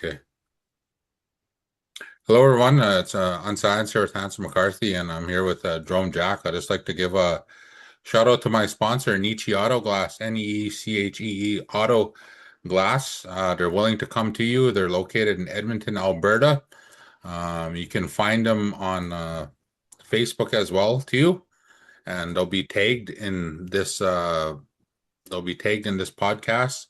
Okay. Hello, everyone. It's Unsilenced here with McCarthy, and I'm here with Jerome Jack. I'd just like to give a shout out to my sponsor, Nietzsche Auto Glass, Neechee Auto Glass. They're willing to come to you. They're located in Edmonton, Alberta. You can find them on Facebook as well, too, and they'll be tagged in this podcast.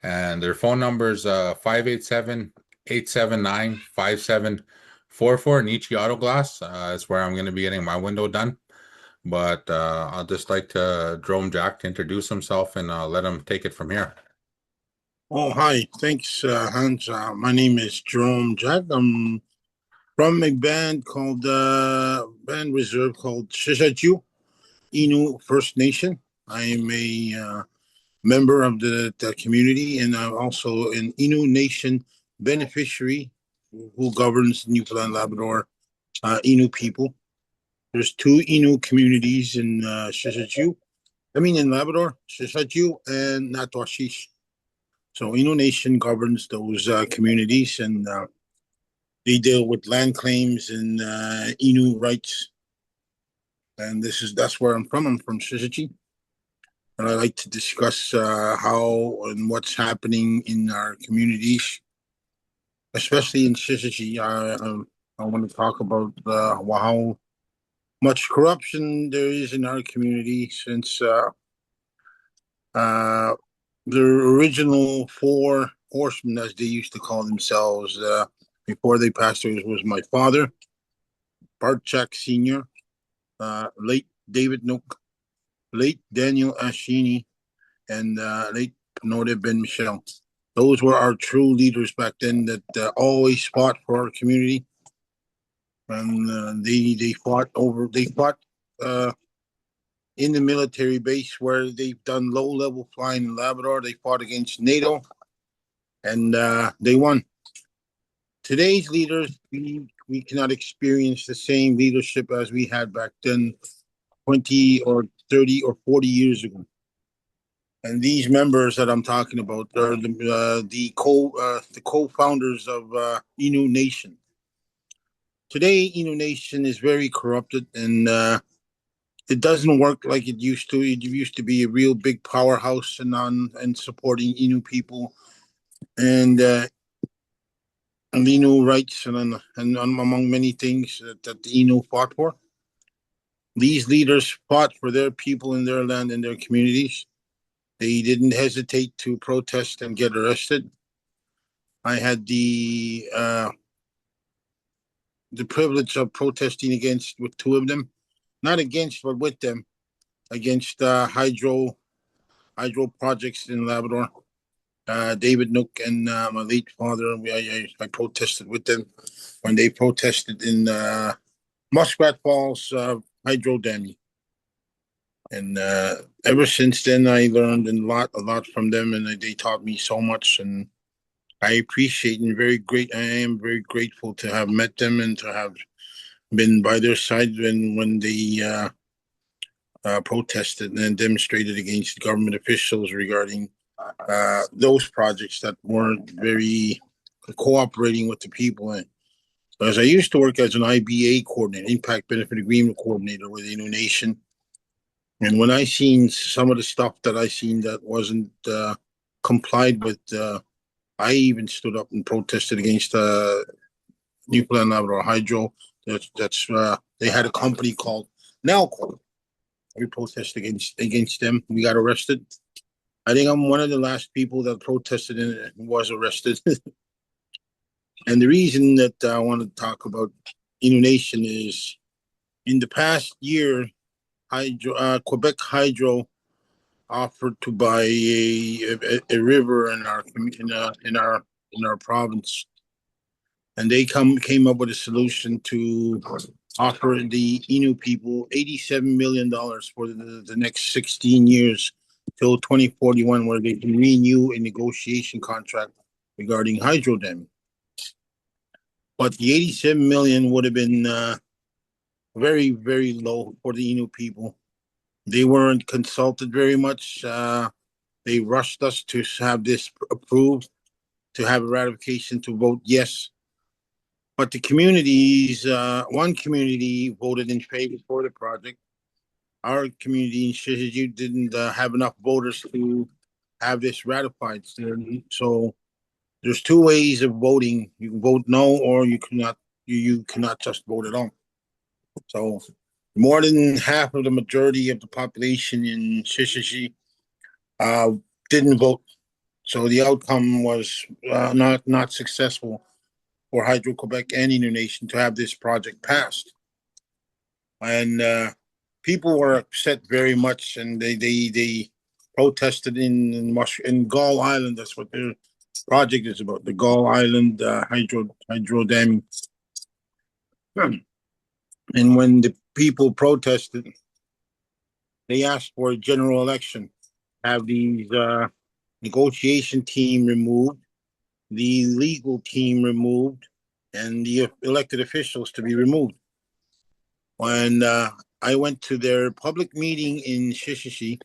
And their phone number is 587-879-5744. Nietzsche Auto Glass is where I'm going to be getting my window done. But I'll just like to Jerome Jack to introduce himself and let him take it from here. Oh, hi. Thanks, Hans. My name is Jerome Jack. I'm from a band reserve called Sheshatshiu, Innu First Nation. I am a member of the community, and I'm also an Innu Nation beneficiary who governs Newfoundland Labrador Innu people. There's two Innu communities in in Labrador, Sheshatshiu and Natwashish. So Innu Nation governs those communities, and they deal with land claims and Innu rights. And that's where I'm from. I'm from Sheshatshiu, and I like to discuss how and what's happening in our communities, especially in Sheshatshiu. I want to talk about how much corruption there is in our community since uh, the original four horsemen, as they used to call themselves, before they passed away, was my father, Bart Jack Sr., late David Nook, late Daniel Ashini, and late Penode Ben Michel. Those were our true leaders back then that always fought for our community, and they fought in the military base where they've done low level flying in Labrador. They fought against NATO, and they won. Today's leaders, we cannot experience the same leadership as we had back then 20 or 30 or 40 years ago. And these members that I'm talking about are the co-founders of Innu Nation. Today, Innu Nation is very corrupted, and it doesn't work like it used to. It used to be a real big powerhouse and supporting Innu people and Innu rights and among many things that the Innu fought for. These leaders fought for their people in their land and their communities. They didn't hesitate to protest and get arrested. I had the privilege of protesting with two of them, not against but with them, against hydro projects in Labrador. David Nook and my late father, I protested with them when they protested in Muskrat Falls hydro dam. And ever since then, I learned a lot from them, and they taught me so much. And I appreciate and I am very grateful to have met them and to have been by their side when they protested and demonstrated against government officials regarding those projects that weren't very cooperating with the people. And as I used to work as an IBA coordinator, Impact Benefit Agreement coordinator with Innu Nation, and when I seen some of the stuff that I seen that wasn't complied with, I even stood up and protested against Newfoundland Labrador Hydro. They had a company called Nalco. We protested against them. We got arrested. I think I'm one of the last people that protested and was arrested. And the reason that I want to talk about Innu Nation is in the past year, Quebec Hydro offered to buy a river in our province, and they came up with a solution to offer the Innu people $87 million for the next 16 years till 2041, where they can renew a negotiation contract regarding hydro damming. But the 87 million would have been very, very low for the Innu people. They weren't consulted very much. They rushed us to have this approved. to have a ratification to vote yes. But the communities, one community voted in favor for the project. Our community in Sheshatshiu didn't have enough voters to have this ratified. So there's two ways of voting. You can vote no, or you cannot. You cannot just vote at all. So more than half of the majority of the population in Sheshatshiu didn't vote. So the outcome was not successful for Hydro Quebec and Innu Nation to have this project passed. And people were upset very much, and they protested in Gull Island. That's what their project is about, the Gull Island hydro damming. And when the people protested, they asked for a general election, have the negotiation team removed, the legal team removed, and the elected officials to be removed. When I went to their public meeting in Sheshatshiu,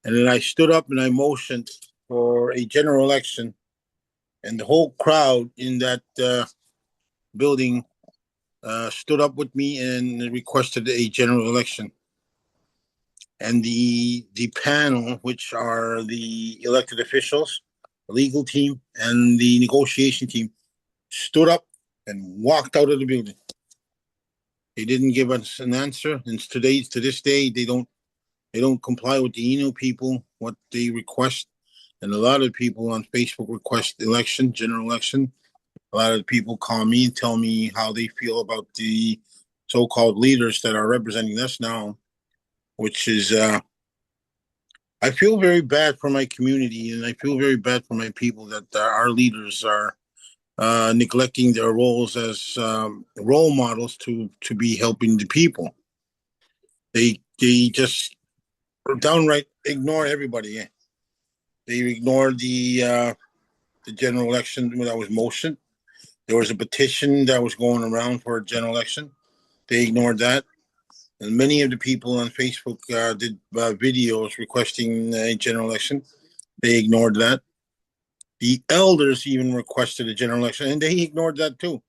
and then I stood up and I motioned for a general election, and the whole crowd in that building stood up with me and requested a general election. And the panel, which are the elected officials, the legal team, and the negotiation team, stood up and walked out of the building. They didn't give us an answer, and to this day, they don't comply with the Innu people what they request. And a lot of people on Facebook request general election. A lot of people call me and tell me how they feel about the so-called leaders that are representing us now, which is, I feel very bad for my community, and I feel very bad for my people that our leaders are neglecting their roles as role models to be helping the people. They just downright ignore everybody. They ignored the general election that was motioned. There was a petition that was going around for a general election. They ignored that. And many of the people on Facebook did videos requesting a general election. They ignored that. The elders even requested a general election, and they ignored that too.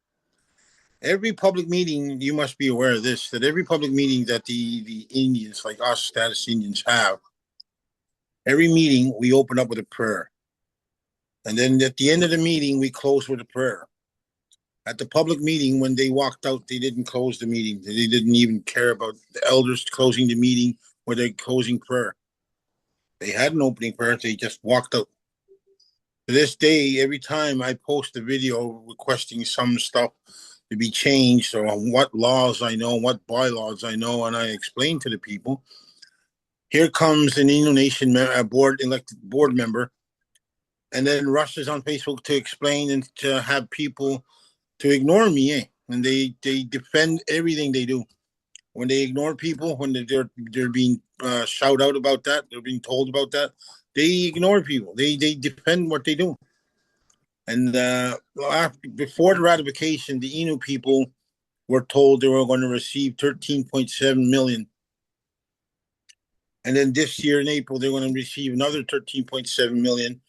Every public meeting, you must be aware of this, that every public meeting that the Indians, like us status Indians, have, every meeting we open up with a prayer. And then at the end of the meeting, we close with a prayer. At the public meeting, when they walked out, they didn't close the meeting. They didn't even care about the elders closing the meeting with a closing prayer. They had an opening prayer. They just walked out. To this day, every time I post a video requesting some stuff to be changed, or on what laws I know, what bylaws I know, and I explain to the people, here comes an Innu Nation elected board member, and then rushes on Facebook to explain and to have people to ignore me, and they defend everything they do. When they ignore people, when they're being shouted out about that, they're being told about that, they ignore people. They defend what they do. And before the ratification, the Innu people were told they were going to receive 13.7 million. And then this year in April, they're going to receive another 13.7 million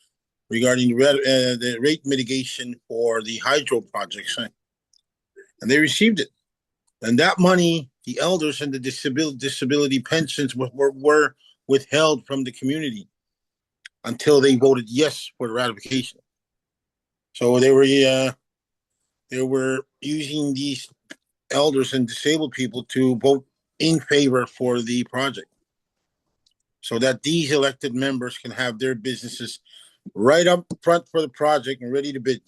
regarding the rate mitigation for the hydro projects. And they received it. And that money, the elders and the disability pensions were withheld from the community until they voted yes for the ratification. So they were using these elders and disabled people to vote in favor for the project, so that these elected members can have their businesses right up front for the project and ready to bid.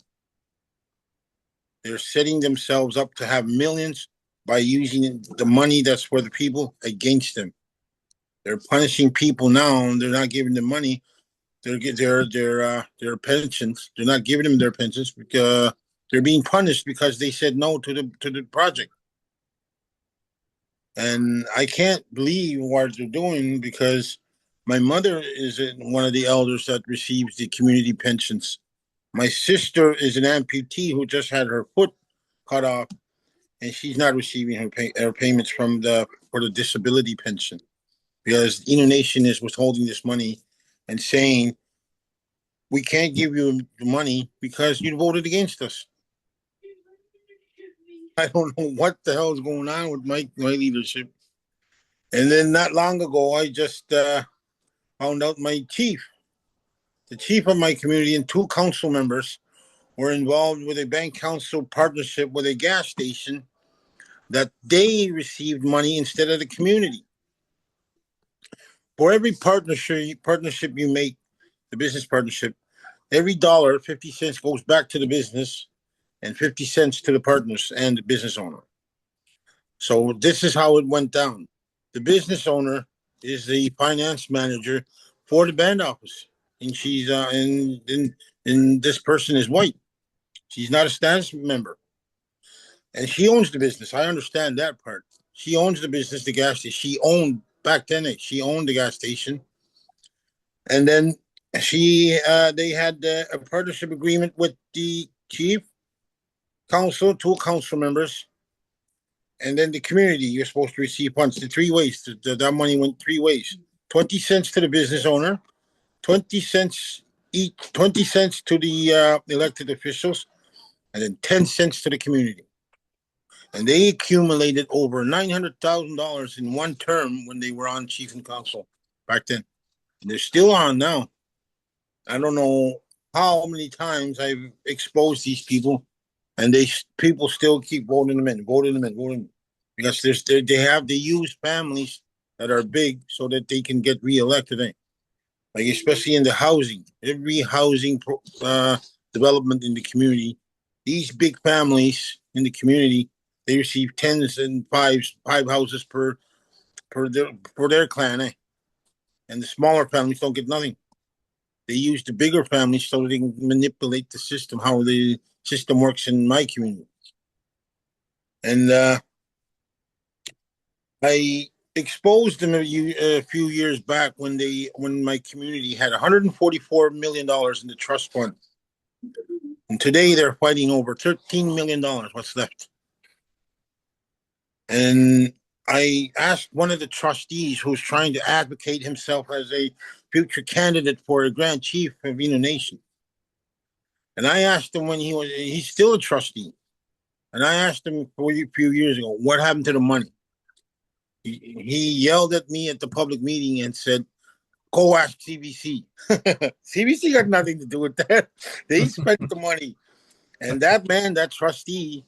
They're setting themselves up to have millions by using the money that's for the people against them. They're punishing people now, and they're not giving them money. Their pensions. They're not giving them their pensions because they're being punished because they said no to the project. And I can't believe what they're doing, because my mother is one of the elders that receives the community pensions. My sister is an amputee who just had her foot cut off, and she's not receiving her payments for the disability pension, because Innu Nation is withholding this money and saying we can't give you the money because you voted against us. I don't know what the hell is going on with my leadership. And then not long ago, I just found out the chief of my community, and two council members were involved with a bank council partnership with a gas station, that they received money instead of the community. For every partnership you make, the business partnership, every dollar, 50 cents goes back to the business and 50 cents to the partners and the business owner. So this is how it went down. The business owner is the finance manager for the band office, and she's and this person is white. She's not a status member, and she owns the business. I understand that part. She owns the business, the gas station. She owned back then. She owned the gas station, and then they had a partnership agreement with the chief council, two council members, and then the community. You're supposed to receive funds in three ways. That money went three ways: 20 cents to the business owner, 20 cents each, 20 cents to the elected officials, and then 10 cents to the community. And they accumulated over $900,000 in one term when they were on chief and council back then. And they're still on now. I don't know how many times I've exposed these people, and people still keep voting them in, because they use families that are big so that they can get reelected. Like especially in the housing, every housing development in the community, these big families in the community, they receive tens and five houses per their clan, and the smaller families don't get nothing. They use the bigger families so they can manipulate the system, how the system works in my community. And I exposed them a few years back when my community had $144 million in the trust fund, and today they're fighting over $13 million. What's left? And I asked one of the trustees, who's trying to advocate himself as a future candidate for a Grand Chief of Innu Nation. And I asked him he's still a trustee. And I asked him a few years ago, what happened to the money? He yelled at me at the public meeting and said, go ask CBC. CBC got nothing to do with that. They spent the money. And that trustee,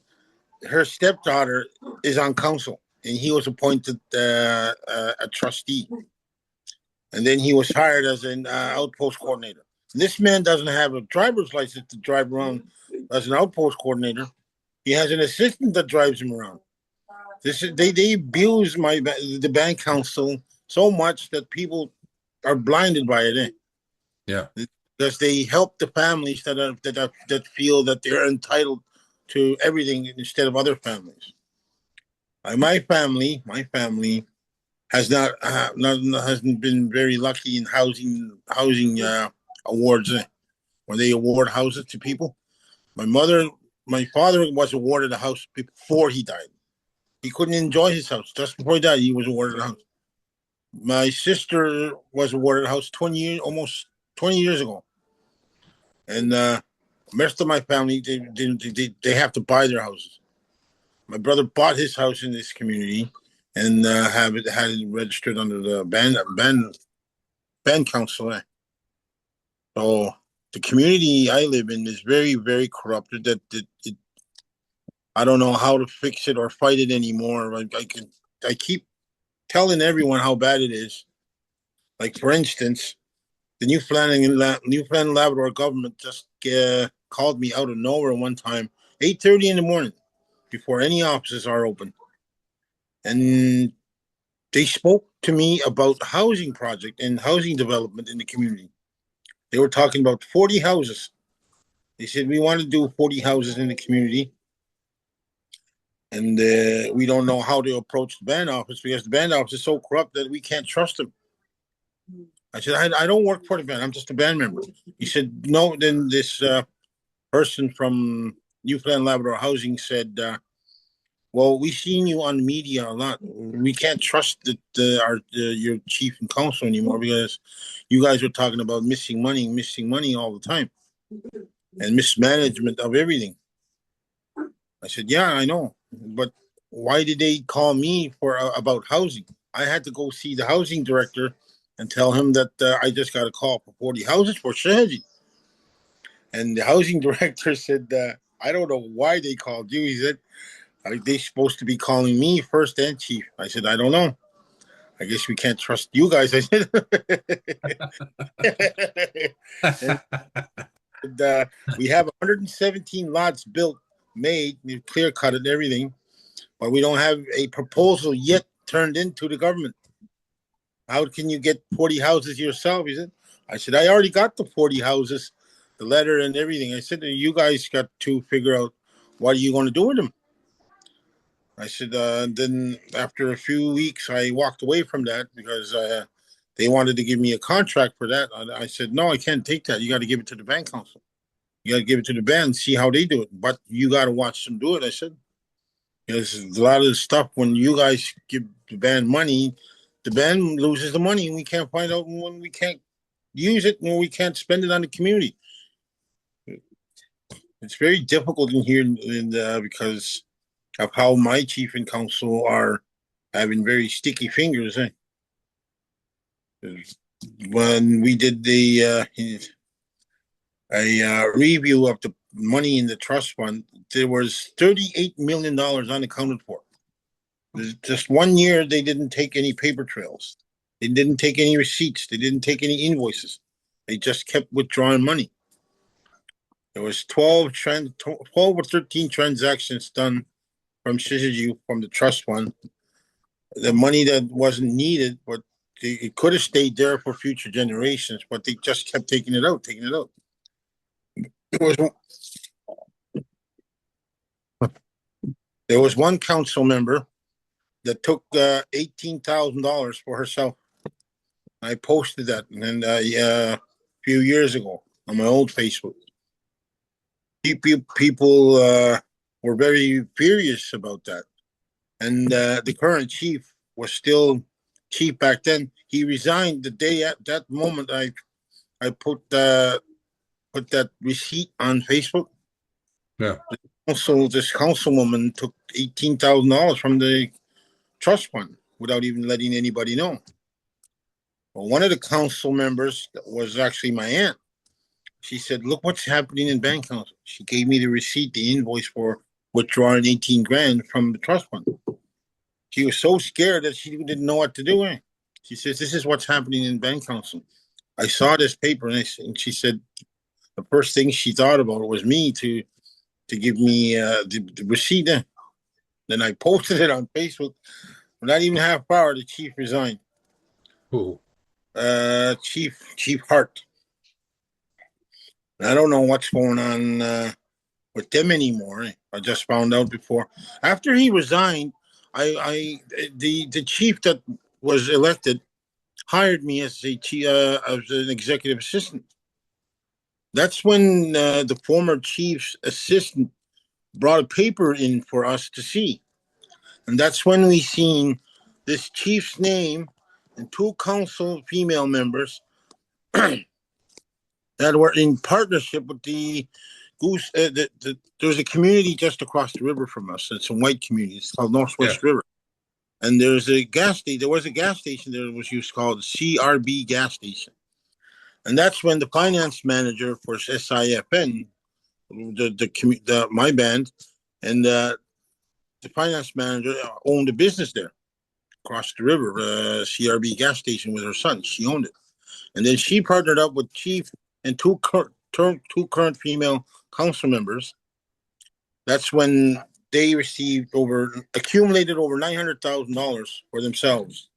her stepdaughter is on council, and he was appointed a trustee. And then he was hired as an outpost coordinator. This man doesn't have a driver's license to drive around as an outpost coordinator. He has an assistant that drives him around. They abuse the bank council so much that people are blinded by it. Yeah, because they help the families that feel that they're entitled to everything instead of other families. My family hasn't been very lucky in housing awards, when they award houses to people. My father was awarded a house before he died. He couldn't enjoy his house. Just before he died, he was awarded a house. My sister was awarded a house almost 20 years ago, and the rest of my family they have to buy their houses. My brother bought his house in this community and had it registered under the band council. So the community I live in is very, very corrupted. I don't know how to fix it or fight it anymore. I keep telling everyone how bad it is. Like, for instance, the Newfoundland Labrador government just called me out of nowhere one time, 8:30 in the morning, before any offices are open, and they spoke to me about housing project and housing development in the community. They were talking about 40 houses. They said, we want to do 40 houses in the community, and we don't know how to approach the band office because the band office is so corrupt that we can't trust them. I said, I don't work for the band. I'm just a band member. He said, no. Then this person from Newfoundland Labrador Housing said, well, we've seen you on media a lot. we can't trust your chief and council anymore because you guys are talking about missing money all the time and mismanagement of everything. I said, yeah, I know, but why did they call me for about housing? I had to go see the housing director and tell him that I just got a call for 40 houses for Sheshatshiu. And the housing director said, I don't know why they called you. He said, they're supposed to be calling me first and chief. I said, I don't know. I guess we can't trust you guys. I said, and, we have 117 lots built, made, we've clear cut and everything, but we don't have a proposal yet turned into the government. How can you get 40 houses yourself? He said, I said, I already got the 40 houses, the letter and everything. I said, you guys got to figure out what are you going to do with them. I said, then after a few weeks, I walked away from that because they wanted to give me a contract for that. I said, no, I can't take that. You got to give it to the band council. You got to give it to the band, see how they do it. But you got to watch them do it, I said. Because a lot of the stuff, when you guys give the band money, the band loses the money and we can't find out when we can't use it and we can't spend it on the community. It's very difficult in here because of how my chief and council are having very sticky fingers. When we did a review of the money in the trust fund, there was $38 million unaccounted for. Just 1 year, they didn't take any paper trails. They didn't take any receipts. They didn't take any invoices. They just kept withdrawing money. There was 12 or 13 transactions done from Sheshatshiu, from the trust fund. The money that wasn't needed, but it could have stayed there for future generations, but they just kept taking it out. There was one council member that took $18,000 for herself. I posted that and a few years ago on my old Facebook. People were very furious about that. And the current chief was still chief back then. He resigned the day at that moment. I put that receipt on Facebook. Yeah. Also, this councilwoman took $18,000 from the trust fund without even letting anybody know. Well, one of the council members was actually my aunt. She said, look what's happening in bank council. She gave me the receipt, the invoice for withdrawing 18 grand from the trust fund. She was so scared that she didn't know what to do. She says, this is what's happening in bank council. I saw this paper and she said the first thing she thought about was me to give me the receipt. Then I posted it on Facebook. Not even half hour, the chief resigned. Who? Chief Hart. I don't know what's going on with them anymore. I just found out before. After he resigned, the chief that was elected hired me as as an executive assistant. That's when the former chief's assistant brought a paper in for us to see. And that's when we seen this chief's name and two council female members that were in partnership with the Goose. There's a community just across the river from us. It's a white community. It's called Northwest River. And there's a gas station. There was a gas station there that was used called the CRB gas station. And that's when the finance manager for SIFN, my band, and the finance manager owned a business there across the river, CRB gas station with her son. She owned it. And then she partnered up with chief and two current female council members. That's when they accumulated over $900,000 for themselves.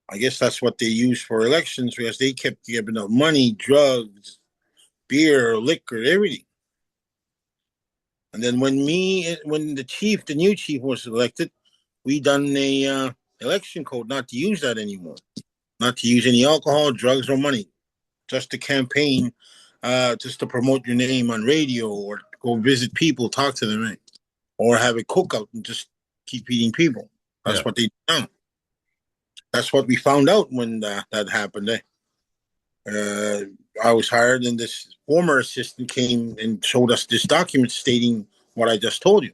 I guess that's what they used for elections because they kept giving out money, drugs, beer, liquor, everything. And then when the new chief was elected, we done a election code not to use that anymore, not to use any alcohol, drugs, or money, just to campaign, just to promote your name on radio or go visit people, talk to them, or have a cookout and just keep eating people. That's Yeah. what they done. That's what we found out when that happened. I was hired, and this former assistant came and showed us this document stating what I just told you.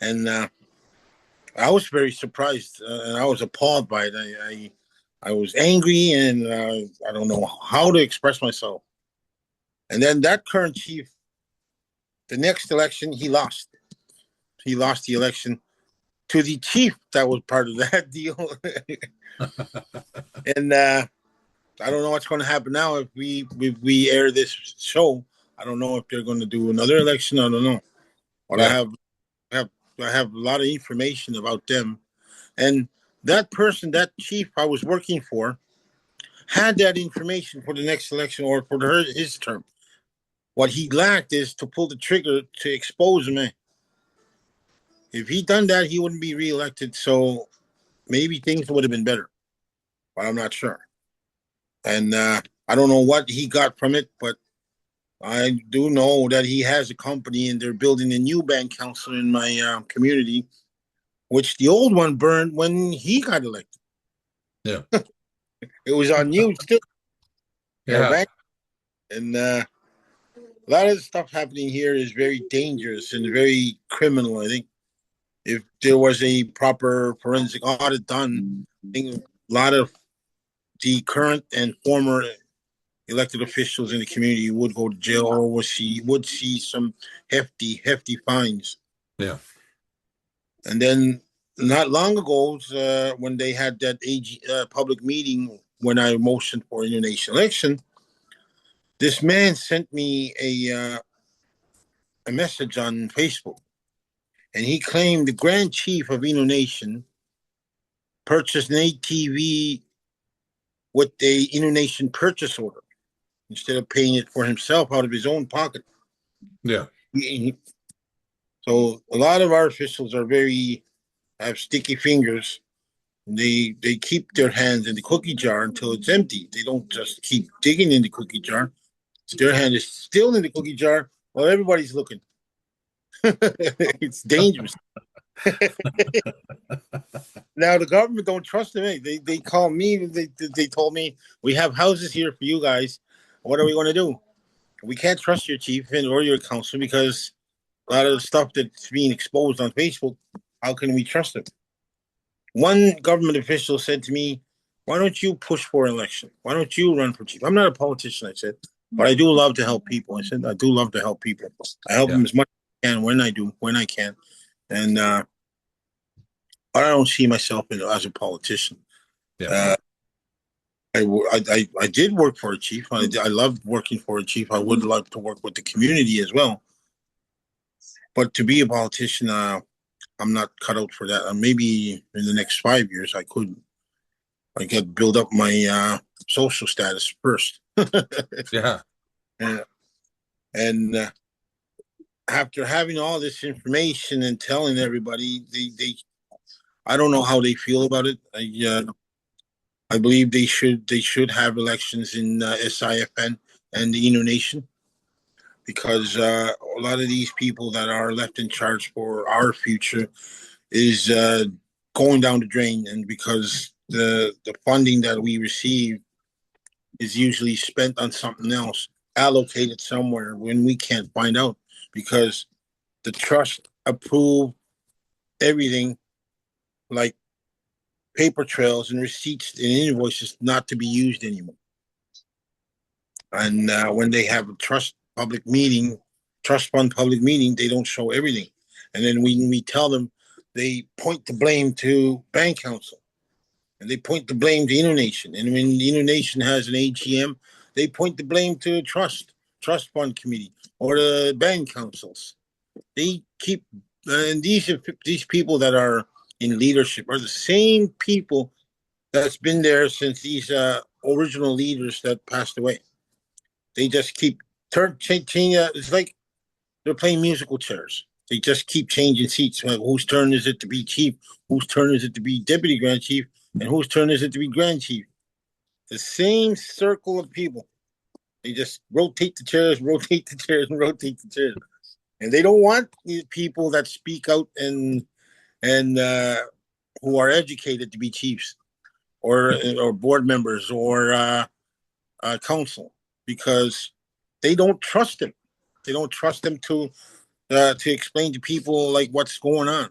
And I was very surprised, and I was appalled by it. I was angry, and I don't know how to express myself. And then that current chief, the next election, he lost. He lost the election to the chief that was part of that deal. And I don't know what's going to happen now if we air this show. I don't know if they're going to do another election. I don't know, but Yeah. I have a lot of information about them. And that person, that chief I was working for, had that information for the next election or for his term. What he lacked is to pull the trigger to expose him. If he'd done that, he wouldn't be reelected. So maybe things would have been better, but I'm not sure. And I don't know what he got from it, but I do know that he has a company and they're building a new bank council in my community, which the old one burned when he got elected. Yeah. It was on news too. Yeah. And a lot of the stuff happening here is very dangerous and very criminal. I think if there was a proper forensic audit done, I think a lot of the current and former elected officials in the community would go to jail or would see some hefty fines. Yeah. And then not long ago, when they had that public meeting when I motioned for Innu Nation election, this man sent me a message on Facebook, and he claimed the Grand Chief of Innu Nation purchased an ATV with a Innu Nation purchase order instead of paying it for himself out of his own pocket. Yeah. So a lot of our officials are have sticky fingers. They keep their hands in the cookie jar until it's empty. They don't just keep digging in the cookie jar. Their hand is still in the cookie jar while everybody's looking. It's dangerous. Now the government don't trust them. They call me. They told me we have houses here for you guys. What are we going to do? We can't trust your chief or your council because a lot of the stuff that's being exposed on Facebook. How can we trust them? One government official said to me, "Why don't you push for election? Why don't you run for chief?" I'm not a politician, I said, but I do love to help people. I said I do love to help people. I help them as much as I can when I can, and but I don't see myself as a politician. Yeah. I did work for a chief. I loved working for a chief. I would like to work with the community as well. But to be a politician, I'm not cut out for that. Maybe in the next 5 years, I could build up my social status first. Yeah. And after having all this information and telling everybody, I don't know how they feel about it. I believe they should have elections in SIFN and the Innu Nation because a lot of these people that are left in charge for our future is going down the drain, and because the funding that we receive is usually spent on something else, allocated somewhere when we can't find out because the trust approve everything like paper trails and receipts and invoices not to be used anymore. And when they have a trust fund public meeting, they don't show everything. And then when we tell them, they point the blame to bank council, and they point the blame to Innu Nation. And when the Innu Nation has an AGM, they point the blame to the trust fund committee or the bank councils. They keep and these people that are in leadership are the same people that's been there since these original leaders that passed away. They just keep changing. It's like they're playing musical chairs. They just keep changing seats. Whose turn is it to be chief? Whose turn is it to be deputy grand chief? And whose turn is it to be grand chief? The same circle of people. They just rotate the chairs, rotate the chairs, and rotate the chairs. And they don't want people that speak out and who are educated to be chiefs or board members or council, because they don't trust them. They don't trust them to explain to people like what's going on.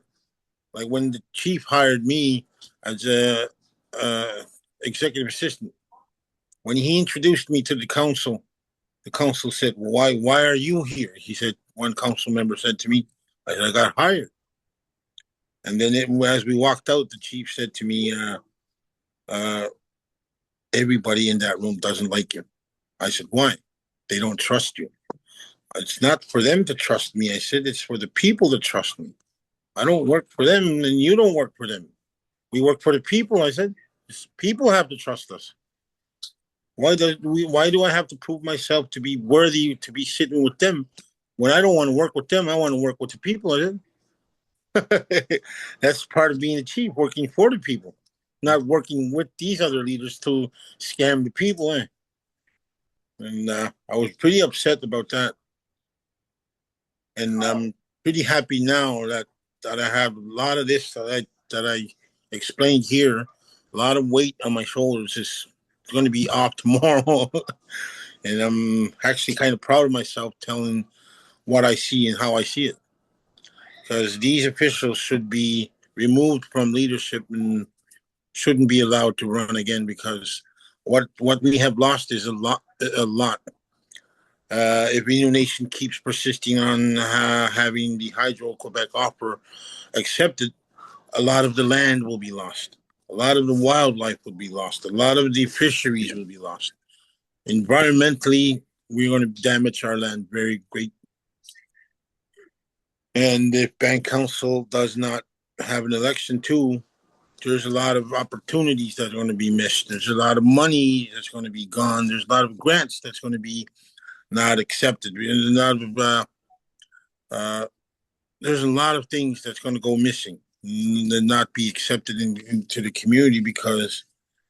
Like when the chief hired me as a executive assistant, when he introduced me to the council said, "Why are you here?" He said. One council member said to me, "I said I got hired." And then as we walked out, the chief said to me, uh, "Everybody in that room doesn't like you." I said, "Why?" "They don't trust you." "It's not for them to trust me." I said, "It's for the people to trust me. I don't work for them and you don't work for them. We work for the people." I said, "People have to trust us. Why do I have to prove myself to be worthy to be sitting with them when I don't want to work with them? I want to work with the people." I said, "That's part of being a chief, working for the people, not working with these other leaders to scam the people." And I was pretty upset about that. And I'm pretty happy now that I have a lot of this that I explained here. A lot of weight on my shoulders is going to be off tomorrow, and I'm actually kind of proud of myself telling what I see and how I see it. Because these officials should be removed from leadership and shouldn't be allowed to run again. Because what we have lost is a lot, a lot. If Innu Nation keeps persisting on having the Hydro Quebec offer accepted, a lot of the land will be lost. A lot of the wildlife will be lost. A lot of the fisheries will be lost. Environmentally, we're going to damage our land very great. And if Bank Council does not have an election too, there's a lot of opportunities that are going to be missed. There's a lot of money that's going to be gone. There's a lot of grants that's going to be not accepted. There's a lot of things that's going to go missing and not be accepted into the community because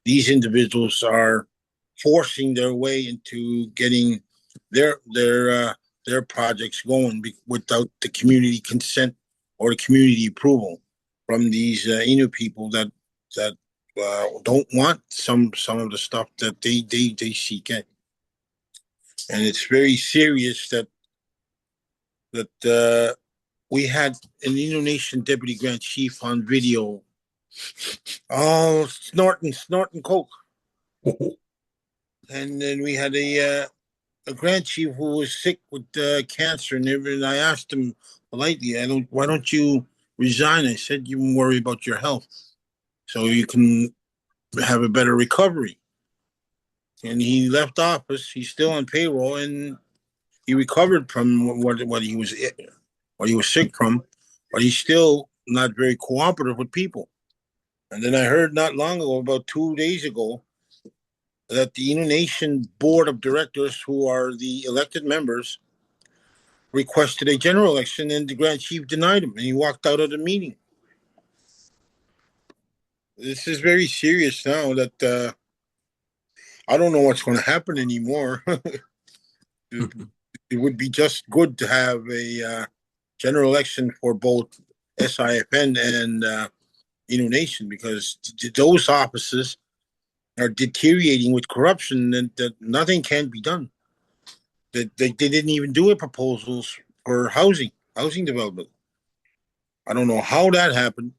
these individuals are forcing their way into getting their projects going without the community consent or the community approval from these Innu people that don't want some of the stuff that they seek out. And it's very serious that we had an Innu Nation deputy grand chief on video, snorting coke, and then we had a grand chief who was sick with cancer, and I asked him politely, "Why don't you resign?" I said, "You can worry about your health, so you can have a better recovery." And he left office. He's still on payroll, and he recovered from what he was sick from, but he's still not very cooperative with people. And then I heard not long ago, about 2 days ago, that the Innu Nation board of directors, who are the elected members, requested a general election, and the grand chief denied him, and he walked out of the meeting. This is very serious now. That I don't know what's going to happen anymore. It would be just good to have a general election for both SIFN and Innu Nation, because those offices are deteriorating with corruption, and that nothing can be done. That they didn't even do a proposals for housing development. I don't know how that happened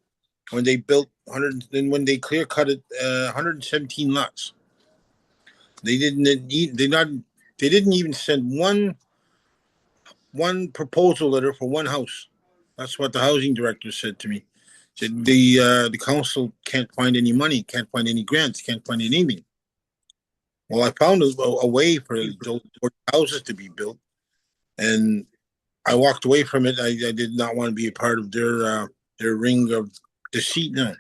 when they built 100 and when they clear cut it 117 lots. They didn't they didn't even send one proposal letter for one house. That's what the housing director said to me. Said the council can't find any money, can't find any grants, can't find anything. Well, I found a way for those houses to be built, and I walked away from it. I did not want to be a part of their ring of deceit now.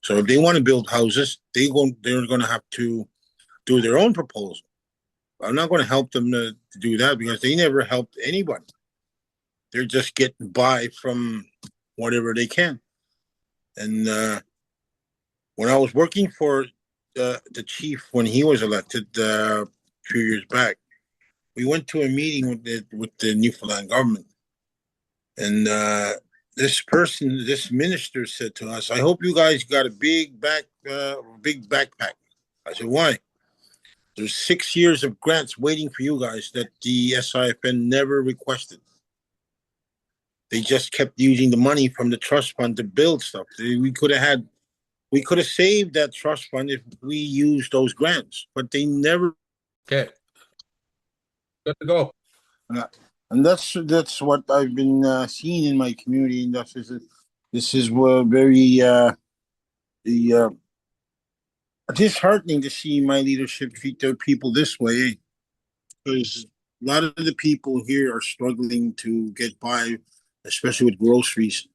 So if they want to build houses, they're going to have to do their own proposal. I'm not going to help them to do that because they never helped anybody. They're just getting by from whatever they can. And when I was working for the chief when he was elected a few years back, we went to a meeting with the Newfoundland government, and this person, this minister said to us, "I hope you guys got a big backpack." I said, "Why?" There's 6 years of grants waiting for you guys that the SIFN never requested. They just kept using the money from the trust fund to build stuff. We could have saved that trust fund if we used those grants, but they never. Okay, good to go. And that's what I've been seeing in my community, and this is very the disheartening to see my leadership treat their people this way, because a lot of the people here are struggling to get by, especially with groceries.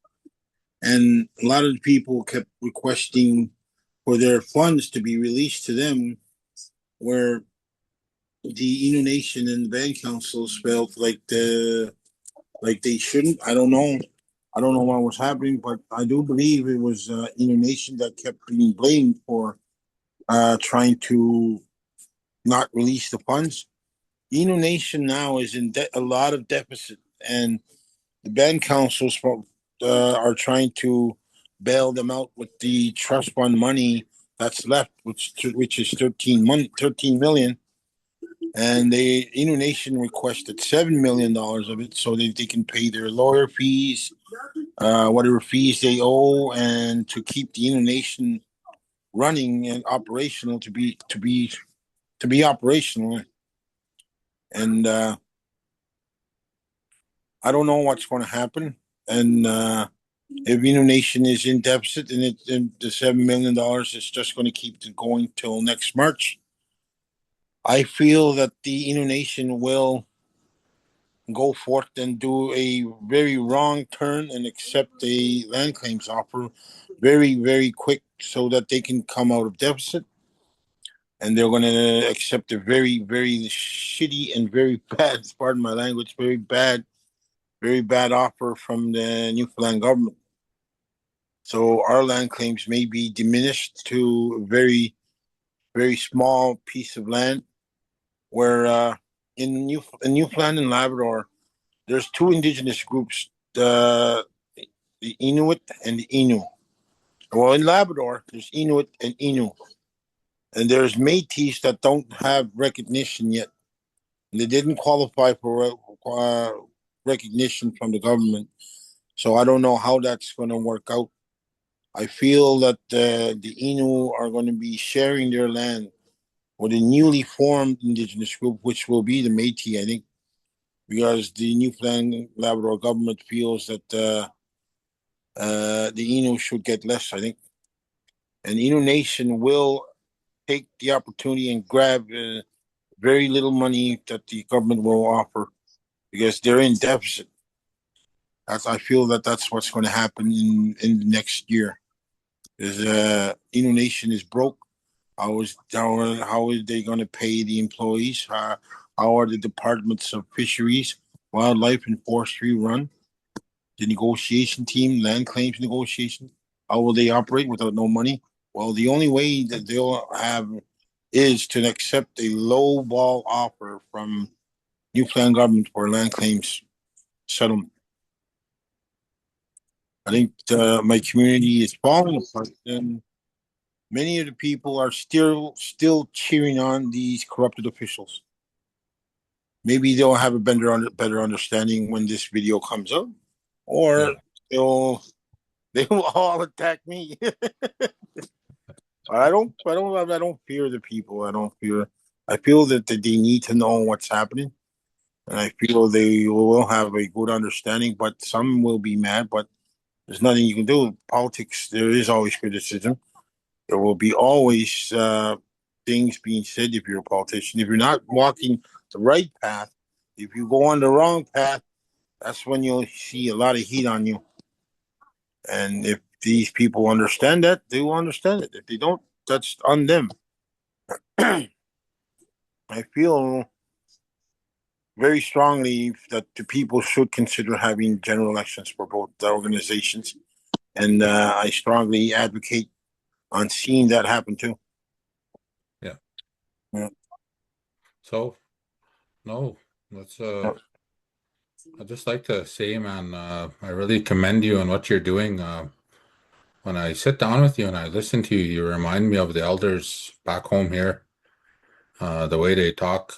And a lot of the people kept requesting for their funds to be released to them, where the Innu Nation and the band councils felt like they shouldn't. I don't know. I don't know what was happening, but I do believe it was Innu Nation that kept being blamed for trying to not release the funds. Innu Nation now is in a lot of deficit, and the band councils are trying to bail them out with the trust fund money that's left, which is 13 million. And Innu Nation requested $7 million of it so that they can pay their lawyer fees, whatever fees they owe, and to keep the Innu Nation running and operational to be operational. And I don't know what's going to happen. And if Innu Nation is in deficit, and the $7 million is just going to keep it going till next March, I feel that the Innu Nation will go forth and do a very wrong turn and accept a land claims offer very, very quick so that they can come out of deficit. And they're going to accept a very, very shitty and very bad, pardon my language, very bad offer from the Newfoundland government. So our land claims may be diminished to a very, very small piece of land where in Newfoundland and Labrador, there's two indigenous groups, the Inuit and the Innu. Well, in Labrador, there's Inuit and Innu. And there's Métis that don't have recognition yet. And they didn't qualify for recognition from the government. So I don't know how that's going to work out. I feel that the Innu are going to be sharing their land with a newly formed indigenous group, which will be the Métis, I think, because the Newfoundland Labrador government feels that the Innu should get less, I think. And Innu Nation will take the opportunity and grab very little money that the government will offer because they're in deficit. I feel that that's what's going to happen in the next year. Is Innu Nation is broke. How is they going to pay the employees? How are the departments of fisheries, wildlife, and forestry run? The negotiation team, land claims negotiation. How will they operate without no money? Well, the only way that they'll have is to accept a low ball offer from Newfoundland government for land claims settlement. I think my community is falling apart, and many of the people are still cheering on these corrupted officials. Maybe they'll have a better understanding when this video comes out, or they will all attack me. I don't fear the people. I feel that they need to know what's happening, and I feel they will have a good understanding. But some will be mad. But there's nothing you can do. Politics, there is always criticism. There will be always things being said if you're a politician. If you're not walking the right path, if you go on the wrong path, that's when you'll see a lot of heat on you. And if these people understand that, they will understand it. If they don't, that's on them. I feel very strongly that the people should consider having general elections for both the organizations. And I strongly advocate on seeing that happen too. Yeah. Yeah. So, no, let's I'd just like to say, man, I really commend you on what you're doing. When I sit down with you and I listen to you, you remind me of the elders back home here, the way they talk.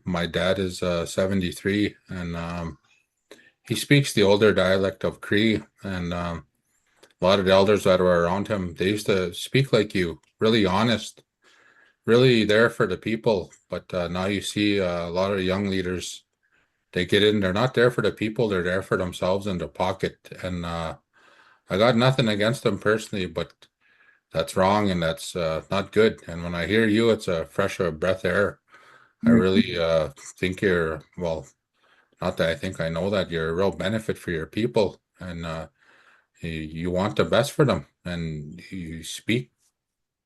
My dad is 73, and he speaks the older dialect of Cree, and a lot of the elders that were around him, they used to speak like you, really honest, really there for the people. But now you see a lot of young leaders, they get in, they're not there for the people, they're there for themselves and their pocket. And I got nothing against them personally, but that's wrong and that's not good. And when I hear you, it's a fresh breath air. I really think you're, well, not that I think I know that you're a real benefit for your people, and you want the best for them, and you speak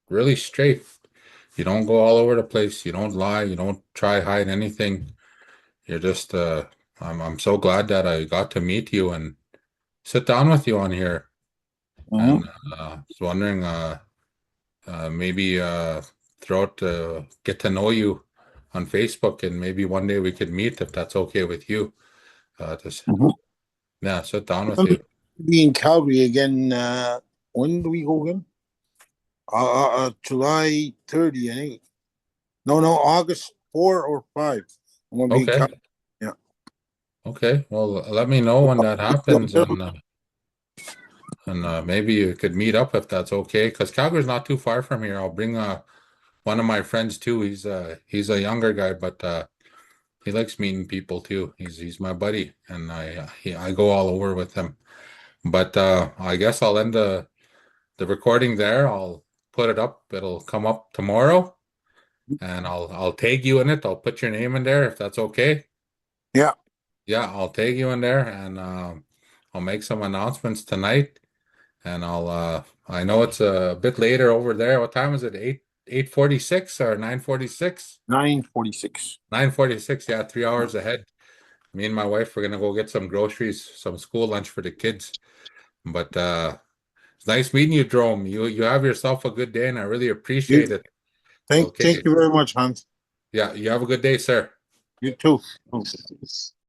really straight. You don't go all over the place. You don't lie. You don't try hide anything. You're just I'm so glad that I got to meet you and sit down with you on here. And Mhm. was wondering maybe throughout get to know you on Facebook, and maybe one day we could meet if that's okay with you. Just Mhm. yeah, sit down with We'll you. be in Calgary again. When do we go again? July 30, I think. No, August 4 or 5. I'm gonna be in Okay. Calgary. Yeah. Okay. Well, let me know when that happens, and maybe you could meet up if that's okay. Because Calgary's not too far from here. I'll bring one of my friends too. He's a younger guy, but he likes meeting people too. He's my buddy, and I go all over with him. But I guess I'll end the recording there. I'll put it up. It'll come up tomorrow, and I'll tag you in it. I'll put your name in there if that's okay. Yeah. Yeah, I'll tag you in there, and I'll make some announcements tonight. And I know it's a bit later over there. What time is it? 8:46 or 9:46? 9:46. 9:46, yeah, 3 hours ahead. Me and my wife we're gonna go get some groceries, some school lunch for the kids. But it's nice meeting you, Jerome. You have yourself a good day and I really appreciate You it. thank Okay. you very much, Hans. Yeah, you have a good day, sir. You too.